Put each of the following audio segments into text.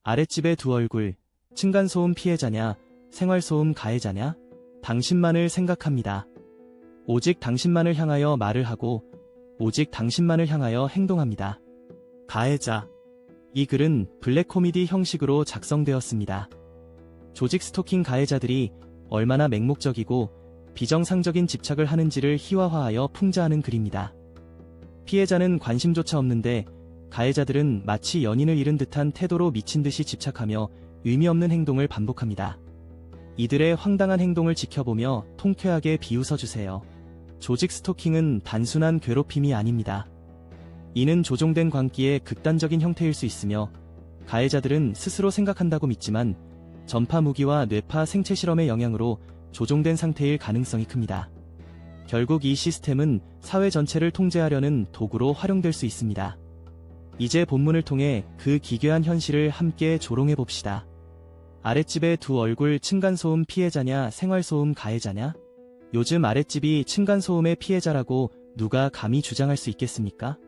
아랫집의 두 얼굴, 층간소음 피해자냐, 생활소음 가해자냐? 당신만을 생각합니다. 오직 당신만을 향하여 말을 하고, 오직 당신만을 향하여 행동합니다. 가해자. 이 글은 블랙 코미디 형식으로 작성되었습니다. 조직 스토킹 가해자들이 얼마나 맹목적이고 비정상적인 집착을 하는지를 희화화하여 풍자하는 글입니다. 피해자는 관심조차 없는데 가해자들은 마치 연인을 잃은 듯한 태도로 미친 듯이 집착하며 의미 없는 행동을 반복합니다. 이들의 황당한 행동을 지켜보며 통쾌하게 비웃어주세요. 조직 스토킹은 단순한 괴롭힘이 아닙니다. 이는 조종된 광기의 극단적인 형태일 수 있으며 가해자들은 스스로 생각한다고 믿지만 전파 무기와 뇌파 생체 실험의 영향으로 조종된 상태일 가능성이 큽니다. 결국 이 시스템은 사회 전체를 통제하려는 도구로 활용될 수 있습니다. 이제 본문을 통해 그 기괴한 현실을 함께 조롱해봅시다. 아랫집의 두 얼굴 층간소음 피해자냐 생활소음 가해자냐? 요즘 아랫집이 층간소음의 피해자라고 누가 감히 주장할 수 있겠습니까?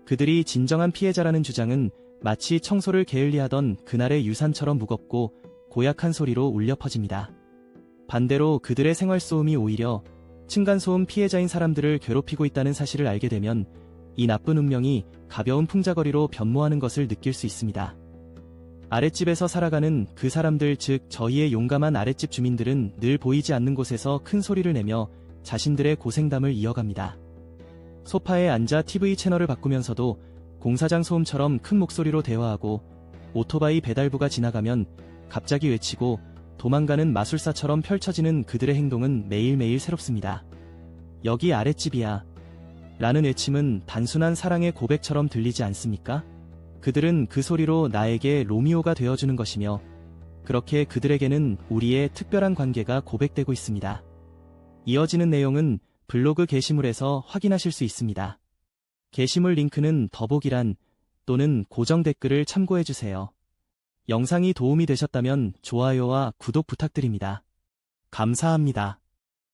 그들이 진정한 피해자라는 주장은 마치 청소를 게을리하던 그날의 유산처럼 무겁고 고약한 소리로 울려 퍼집니다. 반대로 그들의 생활소음이 오히려 층간소음 피해자인 사람들을 괴롭히고 있다는 사실을 알게 되면 이 나쁜 운명이 가벼운 풍자거리로 변모하는 것을 느낄 수 있습니다. 아랫집에서 살아가는 그 사람들, 즉 저희의 용감한 아랫집 주민들은 늘 보이지 않는 곳에서 큰 소리를 내며 자신들의 고생담을 이어갑니다. 소파에 앉아 TV 채널을 바꾸면서도 공사장 소음처럼 큰 목소리로 대화하고, 오토바이 배달부가 지나가면 갑자기 외치고 도망가는 마술사처럼 펼쳐지는 그들의 행동은 매일매일 새롭습니다. 여기 아랫집이야 라는 외침은 단순한 사랑의 고백처럼 들리지 않습니까? 그들은 그 소리로 나에게 로미오가 되어주는 것이며, 그렇게 그들에게는 우리의 특별한 관계가 고백되고 있습니다. 이어지는 내용은 블로그 게시물에서 확인하실 수 있습니다. 게시물 링크는 더보기란 또는 고정 댓글을 참고해주세요. 영상이 도움이 되셨다면 좋아요와 구독 부탁드립니다. 감사합니다.